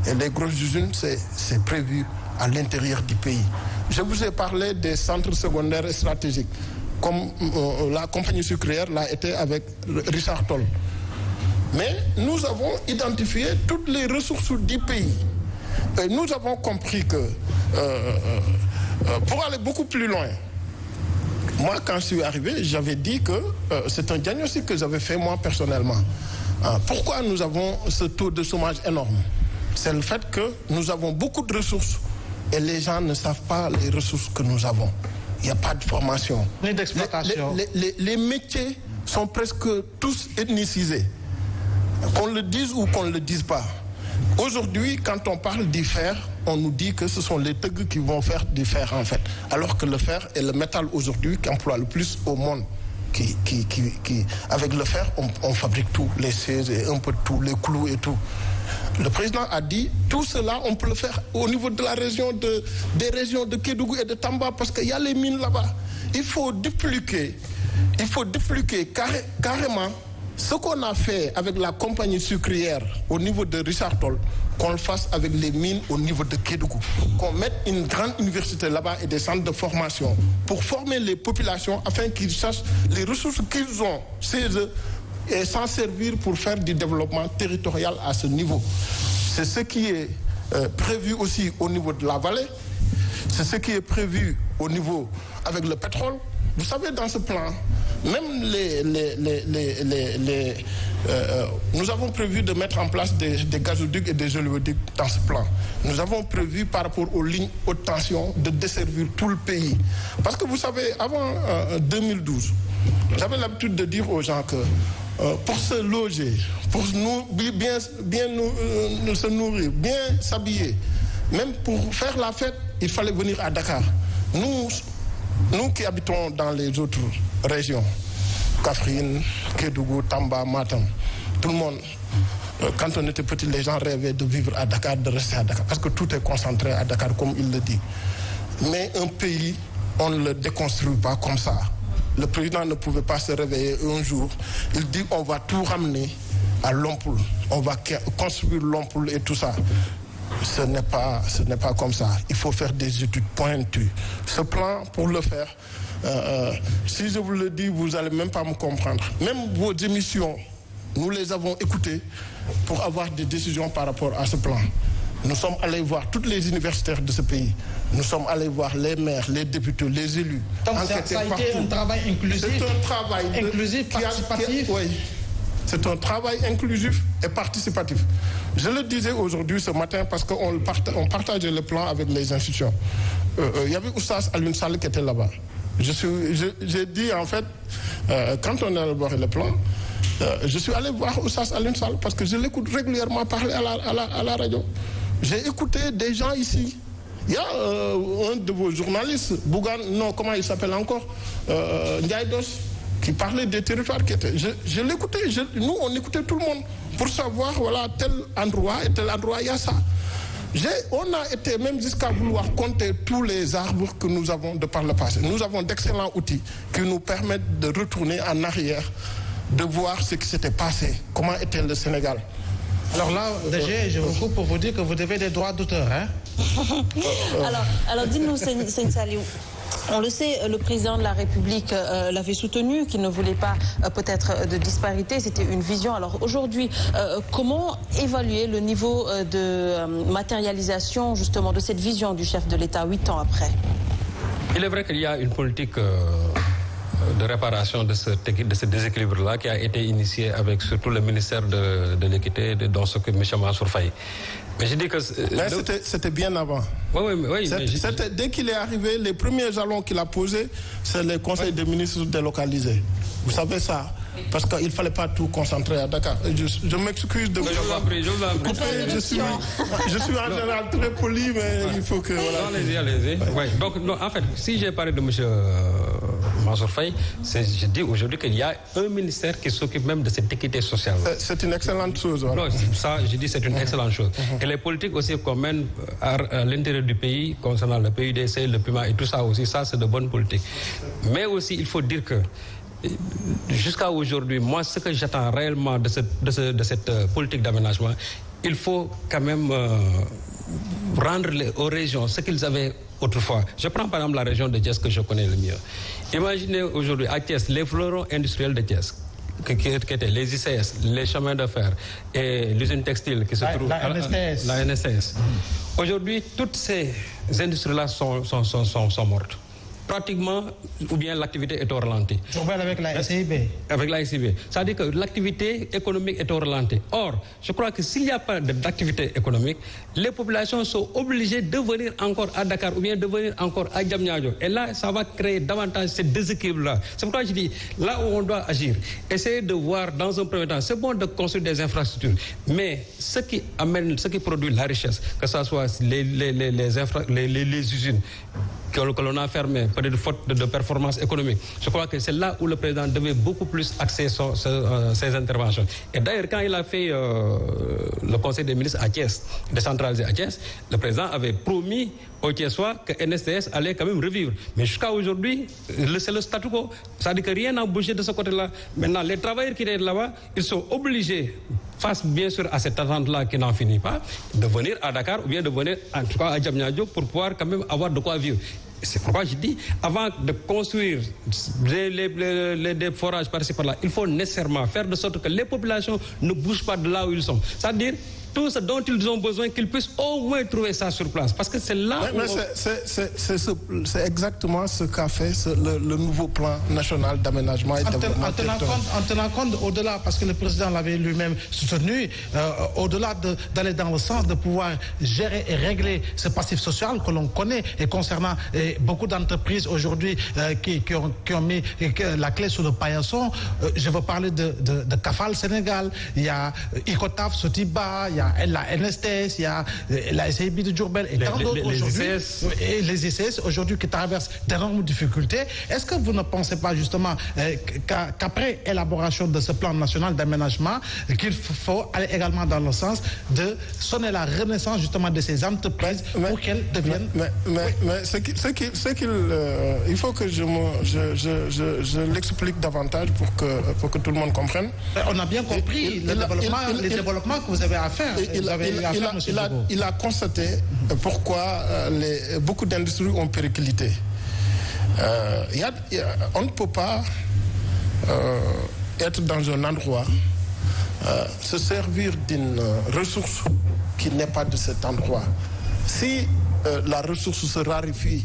Et les grosses usines, c'est prévu à l'intérieur du pays. Je vous ai parlé des centres secondaires stratégiques, comme la compagnie sucrière l'a été avec Richard Toll. Mais nous avons identifié toutes les ressources du pays. Et nous avons compris que pour aller beaucoup plus loin, moi, quand je suis arrivé, j'avais dit que c'est un diagnostic que j'avais fait moi personnellement. Pourquoi nous avons ce taux de chômage énorme? C'est le fait que nous avons beaucoup de ressources et les gens ne savent pas les ressources que nous avons. Il n'y a pas de formation. Ni d'exploitation. Les métiers sont presque tous ethnicisés. Qu'on le dise ou qu'on ne le dise pas. Aujourd'hui, quand on parle du fer, on nous dit que ce sont les Tegs qui vont faire du fer en fait. Alors que le fer est le métal aujourd'hui qui emploie le plus au monde. Avec le fer, on fabrique tout, les chaises et un peu tout, les clous et tout. Le président a dit, tout cela, on peut le faire au niveau de la région des régions de Kédougou et de Tamba parce qu'il y a les mines là-bas. Il faut dupliquer carrément ce qu'on a fait avec la compagnie sucrière au niveau de Richard Toll, qu'on le fasse avec les mines au niveau de Kédougou. Qu'on mette une grande université là-bas et des centres de formation pour former les populations afin qu'ils sachent les ressources qu'ils ont chez eux et s'en servir pour faire du développement territorial à ce niveau. C'est ce qui est prévu aussi au niveau de la vallée. C'est ce qui est prévu au niveau avec le pétrole. Vous savez, dans ce plan, même nous avons prévu de mettre en place des gazoducs et des oléoducs dans ce plan. Nous avons prévu par rapport aux lignes haute tension de desservir tout le pays. Parce que vous savez, avant 2012, j'avais l'habitude de dire aux gens que pour se loger, pour bien se nourrir, bien s'habiller, même pour faire la fête, il fallait venir à Dakar. Nous qui habitons dans les autres régions, Kaffrine, Kédougou, Tamba, Matam, tout le monde, quand on était petit, les gens rêvaient de vivre à Dakar, de rester à Dakar, parce que tout est concentré à Dakar, comme il le dit. Mais un pays, on ne le déconstruit pas comme ça. Le président ne pouvait pas se réveiller un jour. Il dit on va tout ramener à Lompoul, on va construire Lompoul et tout ça. Ce n'est pas comme ça. Il faut faire des études pointues. Ce plan, pour le faire, si je vous le dis, vous n'allez même pas me comprendre. Même vos émissions, nous les avons écoutées pour avoir des décisions par rapport à ce plan. Nous sommes allés voir toutes les universitaires de ce pays. Nous sommes allés voir les maires, les députés, les élus. Donc ça a été un travail inclusif. C'est un travail inclusif, participatif. Oui, c'est un travail inclusif et participatif. Je le disais aujourd'hui, ce matin, parce qu'on partageait le plan avec les institutions. Il y avait Oustaz Alioune Sall qui était là-bas. J'ai dit, en fait, quand on a élaboré le plan, je suis allé voir Oustaz Alioune Sall parce que je l'écoute régulièrement parler à la radio. J'ai écouté des gens ici. Il y a un de vos journalistes, Bougan, non, comment il s'appelle encore, Ndiaye Dos, qui parlait des territoires qui étaient. Je l'écoutais, nous on écoutait tout le monde pour savoir, voilà, tel endroit et tel endroit, il y a ça. On a été même jusqu'à vouloir compter tous les arbres que nous avons de par le passé. Nous avons d'excellents outils qui nous permettent de retourner en arrière, de voir ce qui s'était passé, comment était le Sénégal. Alors là, DG, je vous coupe pour vous dire que vous devez des droits d'auteur, hein? Alors dites-nous, Seigne Saliou, on le sait, le président de la République l'avait soutenu, qu'il ne voulait pas peut-être de disparité, c'était une vision. Alors aujourd'hui, comment évaluer le niveau de matérialisation justement de cette vision du chef de l'État 8 ans après? Il est vrai qu'il y a une politique de réparation de ce déséquilibre-là qui a été initié avec surtout le ministère de l'Équité dont s'occupe M. Mansour Faye. Mais je dis que... Mais c'était bien avant. Oui. Dès qu'il est arrivé, les premiers jalons qu'il a posés, c'est les conseils des ministres délocalisés. Vous savez ça? Parce qu'il ne fallait pas tout concentrer à Dakar. Je m'excuse de vous je suis en général très poli, mais il faut que... Voilà. Allez-y. Ouais. Donc, en fait, si j'ai parlé de M. Mansour Faye, je dis aujourd'hui qu'il y a un ministère qui s'occupe même de cette équité sociale. C'est une excellente chose. Voilà. Non, ça, je dis c'est une excellente chose. Et les politiques aussi qu'on mène à l'intérieur du pays, concernant le PUDC, le PUMA et tout ça aussi, ça c'est de bonnes politiques. Mais aussi, il faut dire que jusqu'à aujourd'hui, moi, ce que j'attends réellement de cette politique d'aménagement, il faut quand même rendre aux régions ce qu'ils avaient autrefois. Je prends par exemple la région de Thiès que je connais le mieux. Imaginez aujourd'hui à Thiès, les fleurons industriels de Thiès, qui étaient les ICS, les chemins de fer et l'usine textile qui se trouve à la NSTS. Aujourd'hui, toutes ces industries-là sont mortes. Pratiquement, ou bien l'activité est au ralenti. Avec la SIB. Avec la SIB. Ça veut dire que l'activité économique est au ralenti. Or, je crois que s'il n'y a pas d'activité économique, les populations sont obligées de venir encore à Dakar ou bien de venir encore à Diamniadio. Et là, ça va créer davantage ce déséquilibre-là. C'est pourquoi je dis, là où on doit agir, essayer de voir dans un premier temps, c'est bon de construire des infrastructures, mais ce qui produit la richesse, que ce soit les usines que l'on a fermées, peut-être faute de performance économique. Je crois que c'est là où le président devait beaucoup plus axer ses interventions. Et d'ailleurs, quand il a fait le Conseil des ministres à Thiès, décentralisé à Thiès, le président avait promis aux Thiessois que NSTS allait quand même revivre. Mais jusqu'à aujourd'hui, c'est le statu quo. Ça veut dire que rien n'a bougé de ce côté-là. Maintenant, les travailleurs qui étaient là-bas, ils sont obligés, face bien sûr à cette attente-là qui n'en finit pas, de venir à Dakar ou bien de venir en tout cas à Diamniadio pour pouvoir quand même avoir de quoi vivre. C'est pourquoi je dis, avant de construire des forages par-ci par-là, il faut nécessairement faire de sorte que les populations ne bougent pas de là où ils sont. C'est-à-dire, tout ce dont ils ont besoin, qu'ils puissent au moins trouver ça sur place. Parce que c'est là où... C'est exactement ce qu'a fait le nouveau plan national d'aménagement et de développement. En tenant compte, au-delà, parce que le président l'avait lui-même soutenu, au-delà d'aller dans le sens de pouvoir gérer et régler ce passif social que l'on connaît, et concernant beaucoup d'entreprises aujourd'hui qui ont mis la clé sur le paillasson, je veux parler de Cafal Sénégal, il y a Icotaf, Sotiba, il y a la NSTS, il y a la SIB de Diourbel et tant d'autres aujourd'hui. Et les ICS aujourd'hui qui traversent d'énormes difficultés. Est-ce que vous ne pensez pas justement qu'après élaboration de ce plan national d'aménagement, qu'il faut aller également dans le sens de sonner la renaissance justement de ces entreprises pour qu'elles deviennent... il faut que je l'explique davantage pour que tout le monde comprenne. On a bien compris les développements que vous avez à faire. Il a constaté pourquoi beaucoup d'industries ont périclité. On ne peut pas être dans un endroit se servir d'une ressource qui n'est pas de cet endroit. Si la ressource se raréfie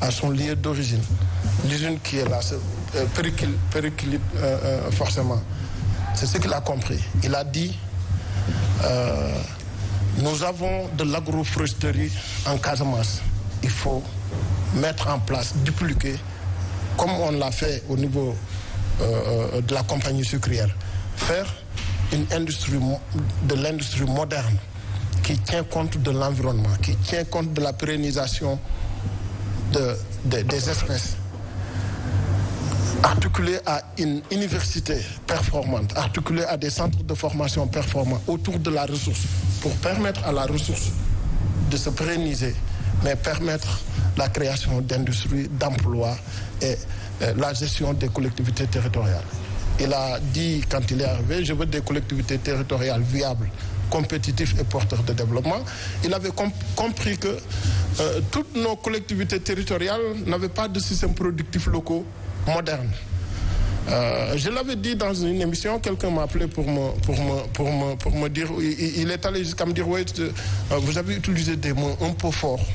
à son lieu d'origine, l'usine qui est là se périclite forcément. C'est ce qu'il a compris. Il a dit nous avons de l'agroforesterie en Casamance. Il faut mettre en place, dupliquer, comme on l'a fait au niveau de la compagnie sucrière, faire une industrie de l'industrie moderne qui tient compte de l'environnement, qui tient compte de la pérennisation des espèces, articulée à une université performante, articulée à des centres de formation performants autour de la ressource, pour permettre à la ressource de se pérenniser, mais permettre la création d'industries, d'emplois et la gestion des collectivités territoriales. Il a dit, quand il est arrivé, je veux des collectivités territoriales viables, compétitifs et porteurs de développement. Il avait compris que toutes nos collectivités territoriales n'avaient pas de système productif locaux moderne. Je l'avais dit dans une émission, quelqu'un m'a appelé pour me dire, il est allé jusqu'à me dire, ouais, vous avez utilisé des mots un peu forts.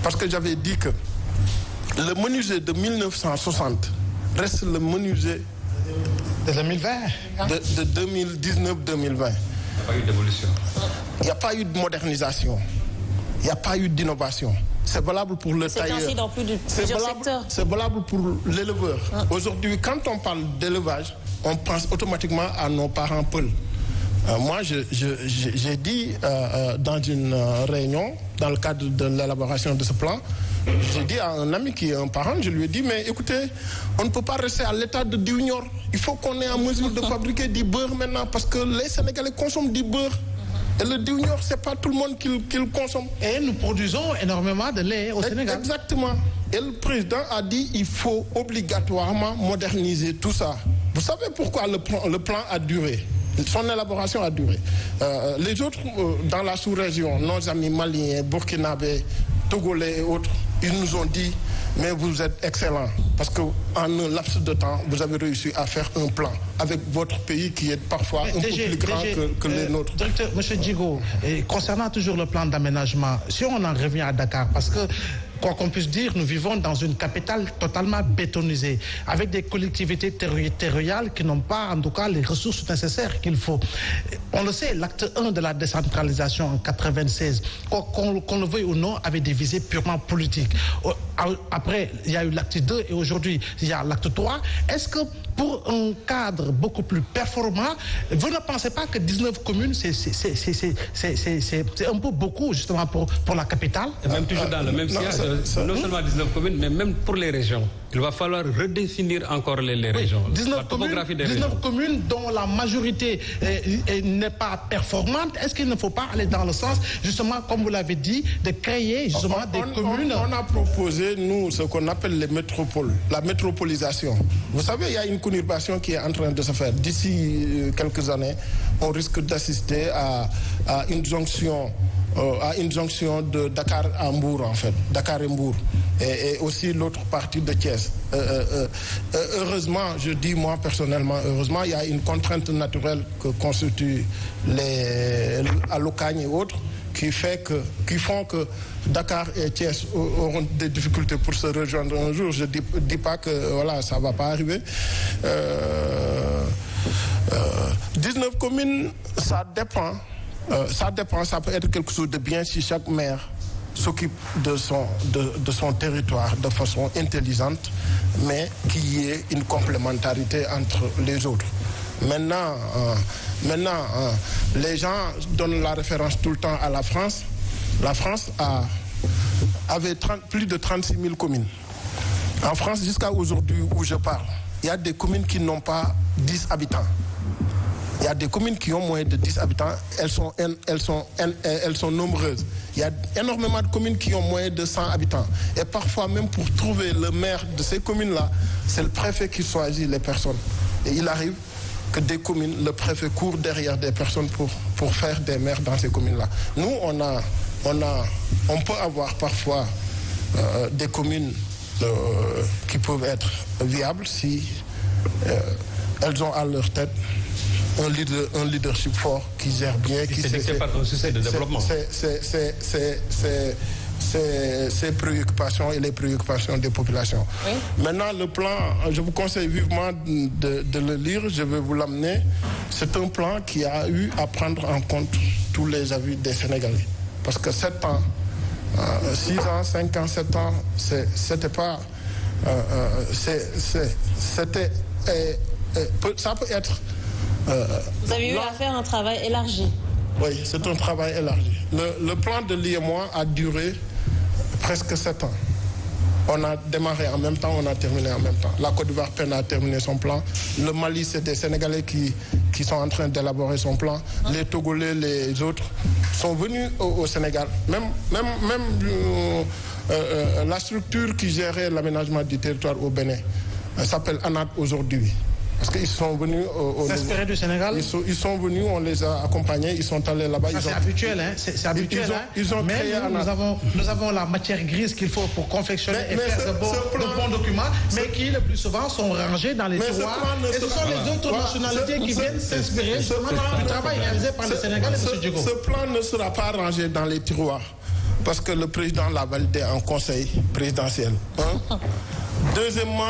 Parce que j'avais dit que le menuisier de 1960 reste le menuisier de 2020. De 2019-2020. Il n'y a pas eu d'évolution. Il n'y a pas eu de modernisation. Il n'y a pas eu d'innovation. C'est valable pour le tailleur. C'est ainsi dans plusieurs secteurs. C'est valable pour l'éleveur. Aujourd'hui, quand on parle d'élevage, on pense automatiquement à nos parents peuls. Moi, j'ai dit dans une réunion, dans le cadre de l'élaboration de ce plan, j'ai dit à un ami qui est un parent, je lui ai dit, mais écoutez, on ne peut pas rester à l'état de junior. Il faut qu'on ait en mesure de fabriquer du beurre maintenant, parce que les Sénégalais consomment du beurre. Et le junior, ce n'est pas tout le monde qui le consomme. Et nous produisons énormément de lait au Sénégal. Exactement. Et le président a dit qu'il faut obligatoirement moderniser tout ça. Vous savez pourquoi le plan a duré? Son élaboration a duré. Les autres, dans la sous-région, nos amis maliens, burkinabés, togolais et autres, ils nous ont dit, mais vous êtes excellents, parce qu'en un laps de temps, vous avez réussi à faire un plan avec votre pays qui est parfois un peu plus grand que les nôtres. Directeur, M. Djigo, concernant toujours le plan d'aménagement, si on en revient à Dakar, parce que quoi qu'on puisse dire, nous vivons dans une capitale totalement bétonisée, avec des collectivités territoriales qui n'ont pas, en tout cas, les ressources nécessaires qu'il faut. On le sait, l'acte 1 de la décentralisation en 1996, qu'on le veuille ou non, avait des visées purement politiques. Après, il y a eu l'acte 2 et aujourd'hui, il y a l'acte 3. Est-ce que pour un cadre beaucoup plus performant, vous ne pensez pas que 19 communes, c'est un peu beaucoup, justement, pour la capitale? Et même toujours dans le même sillage, non seulement 19 communes, mais même pour les régions. Il va falloir redéfinir encore les régions. 19 communes dont la majorité n'est pas performante. Est-ce qu'il ne faut pas aller dans le sens, justement, comme vous l'avez dit, de créer justement des communes? On a proposé, nous, ce qu'on appelle les métropoles, la métropolisation. Vous savez, il y a une conurbation qui est en train de se faire. D'ici quelques années, on risque d'assister à une jonction de Dakar à Mbour, en fait, Dakar et Mbour, et aussi l'autre partie de Thiès. Heureusement, je dis moi personnellement, heureusement, il y a une contrainte naturelle que constituent à Locagne et autres, qui font que Dakar et Thiès auront des difficultés pour se rejoindre un jour. Je dis pas que voilà, ça va pas arriver. 19 communes, ça dépend. Ça peut être quelque chose de bien si chaque maire s'occupe de son territoire de façon intelligente, mais qu'il y ait une complémentarité entre les autres. Maintenant, les gens donnent la référence tout le temps à la France. La France avait plus de 36 000 communes. En France, jusqu'à aujourd'hui où je parle, il y a des communes qui n'ont pas 10 habitants. Il y a des communes qui ont moins de 10 habitants, elles sont nombreuses. Il y a énormément de communes qui ont moins de 100 habitants. Et parfois, même pour trouver le maire de ces communes-là, c'est le préfet qui choisit les personnes. Et il arrive que des communes, le préfet court derrière des personnes pour faire des maires dans ces communes-là. Nous, on peut avoir parfois des communes qui peuvent être viables si elles ont à leur tête un leadership fort qui gère bien, qui c'est dicté par un souci de développement. Ses préoccupations et les préoccupations des populations. Oui. Maintenant, le plan, je vous conseille vivement de le lire, je vais vous l'amener. C'est un plan qui a eu à prendre en compte tous les avis des Sénégalais. Parce que 7 ans, 6 ans, 5 ans, 7 ans, c'était pas... c'était... ça peut être... vous avez eu à faire un travail élargi. Oui, c'est un travail élargi. Le plan de l'IEMOA a duré presque 7 ans. On a démarré en même temps, on a terminé en même temps. La Côte d'Ivoire peine à terminer son plan. Le Mali, c'est des Sénégalais qui sont en train d'élaborer son plan. Les Togolais, les autres, sont venus au Sénégal. Même la structure qui gérait l'aménagement du territoire au Bénin s'appelle ANAT aujourd'hui. Parce qu'ils sont venus s'inspirer du Sénégal. Ils sont venus, on les a accompagnés, ils sont allés là-bas. C'est habituel, hein. C'est habituel. Ils ont créé nous avons la matière grise qu'il faut pour confectionner et faire de bons documents, mais qui le plus souvent sont rangés dans les tiroirs. Et ce sont les autres nationalités qui viennent s'inspirer du travail réalisé par le Sénégal et M. Djigo. Ce plan ne sera pas rangé dans les tiroirs parce que le président l'a validé en conseil présidentiel. Deuxièmement,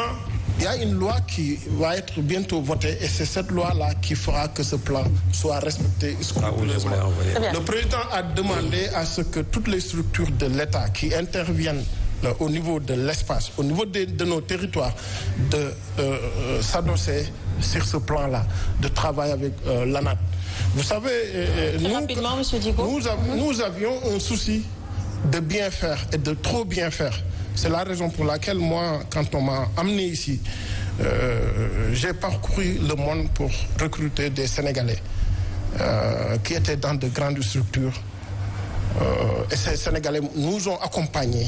il y a une loi qui va être bientôt votée et c'est cette loi-là qui fera que ce plan soit respecté scrupuleusement. Le président a demandé à ce que toutes les structures de l'État qui interviennent au niveau de l'espace, au niveau de nos territoires, de s'adosser sur ce plan-là, de travailler avec l'ANAT. Vous savez, nous avions un souci de bien faire et de trop bien faire. C'est la raison pour laquelle moi, quand on m'a amené ici, j'ai parcouru le monde pour recruter des Sénégalais qui étaient dans de grandes structures. Et ces Sénégalais nous ont accompagnés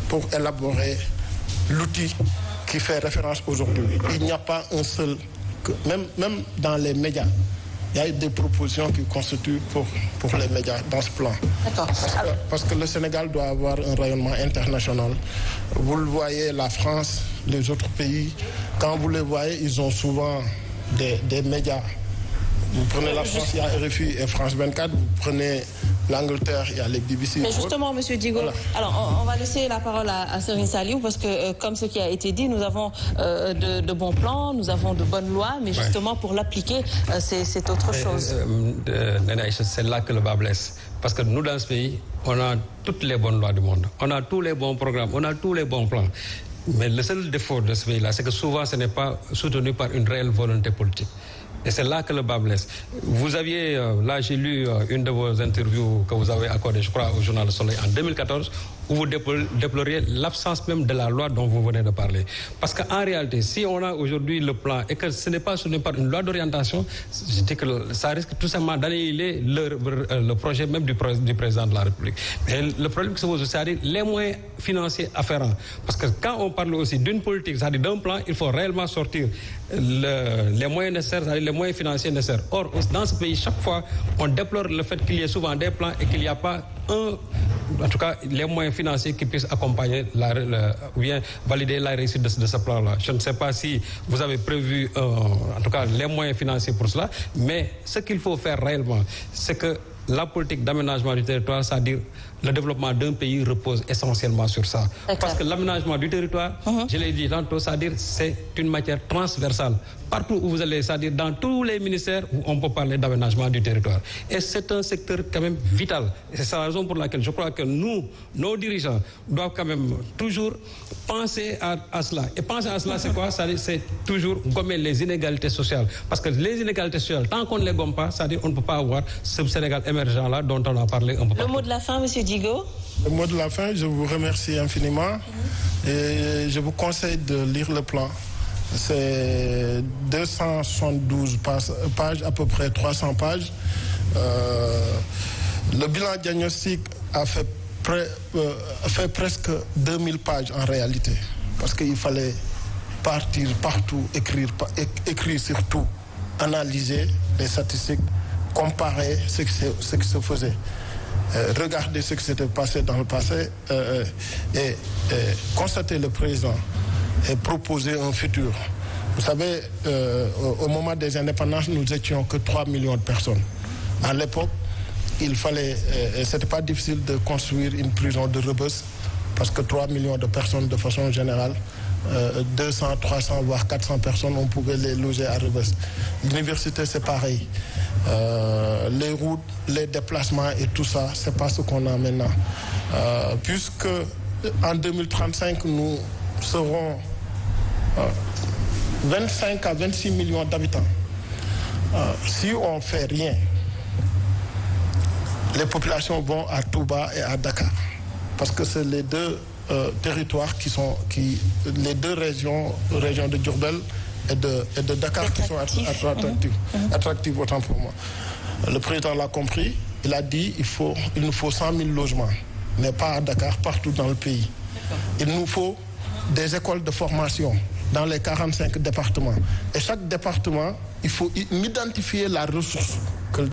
pour élaborer l'outil qui fait référence aujourd'hui. Il n'y a pas un seul, même dans les médias, il y a des propositions qui constituent pour les médias dans ce plan. Parce que le Sénégal doit avoir un rayonnement international. Vous le voyez, la France, les autres pays, quand vous les voyez, ils ont souvent des médias. Vous prenez la France, il y a RFI et France 24. Vous prenez l'Angleterre, il y a les BBC. Mais justement, M. Djigo, voilà. Alors on va laisser la parole à Serigne Saliou parce que, comme ce qui a été dit, nous avons de bons plans, nous avons de bonnes lois, mais justement pour l'appliquer, c'est autre chose. C'est là que le bas blesse. Parce que nous, dans ce pays, on a toutes les bonnes lois du monde. On a tous les bons programmes, on a tous les bons plans. Mais le seul défaut de ce pays-là, c'est que souvent, ce n'est pas soutenu par une réelle volonté politique. Et c'est là que le bas blesse. Vous aviez, là j'ai lu une de vos interviews que vous avez accordées, je crois, au journal Le Soleil en 2014, où vous déploriez l'absence même de la loi dont vous venez de parler. Parce qu'en réalité, si on a aujourd'hui le plan et que ce n'est pas soutenu par une loi d'orientation, je dis que ça risque tout simplement d'annihiler le projet même du président de la République. Mais le problème qui se pose, c'est-à-dire les moyens financiers afférents. Parce que quand on parle aussi d'une politique, c'est-à-dire d'un plan, il faut réellement sortir les moyens nécessaires, c'est-à-dire les moyens financiers nécessaires. Or, dans ce pays, chaque fois, on déplore le fait qu'il y ait souvent des plans et qu'il n'y a pas en tout cas, les moyens financiers qui puissent accompagner ou bien valider la réussite de ce plan-là. Je ne sais pas si vous avez prévu, en tout cas, les moyens financiers pour cela, mais ce qu'il faut faire réellement, c'est que la politique d'aménagement du territoire, c'est-à-dire le développement d'un pays repose essentiellement sur ça. Parce que l'aménagement du territoire, je l'ai dit tantôt, c'est-à-dire c'est une matière transversale. Partout où vous allez, c'est-à-dire dans tous les ministères où on peut parler d'aménagement du territoire. Et c'est un secteur quand même vital. Et c'est la raison pour laquelle je crois que nous, nos dirigeants, doivent quand même toujours penser à cela. Et penser à cela, c'est quoi? C'est toujours gommer les inégalités sociales. Parce que les inégalités sociales, tant qu'on ne les gomme pas, c'est-à-dire on ne peut pas avoir ce Sénégal émergent-là dont on a parlé un peu. Le mot de la fin, M. Djigo. Le mot de la fin, je vous remercie infiniment et je vous conseille de lire le plan. C'est 272 pages, à peu près 300 pages. Le bilan diagnostic a fait presque 2000 pages en réalité. Parce qu'il fallait partir partout, écrire sur tout, analyser les statistiques, comparer ce qui se faisait. Regarder ce qui s'était passé dans le passé et constater le présent et proposer un futur. Vous savez, au moment des indépendances, nous étions que 3 millions de personnes. À l'époque, il fallait, c'était pas difficile de construire une prison de Rebeuss, parce que 3 millions de personnes de façon générale, 200, 300, voire 400 personnes, on pouvait les loger à Rebeuss. L'université, c'est pareil. Les routes, les déplacements et tout ça, c'est pas ce qu'on a maintenant. Puisque en 2035, nous serons 25 à 26 millions d'habitants. Si on ne fait rien, les populations vont à Touba et à Dakar. Parce que c'est les deux territoires les deux régions de Diourbel et de Dakar qui sont attractives autant pour moi. Le président l'a compris, il a dit il nous faut 100 000 logements, mais pas à Dakar, partout dans le pays. Il nous faut des écoles de formation dans les 45 départements. Et chaque département, il faut identifier la ressource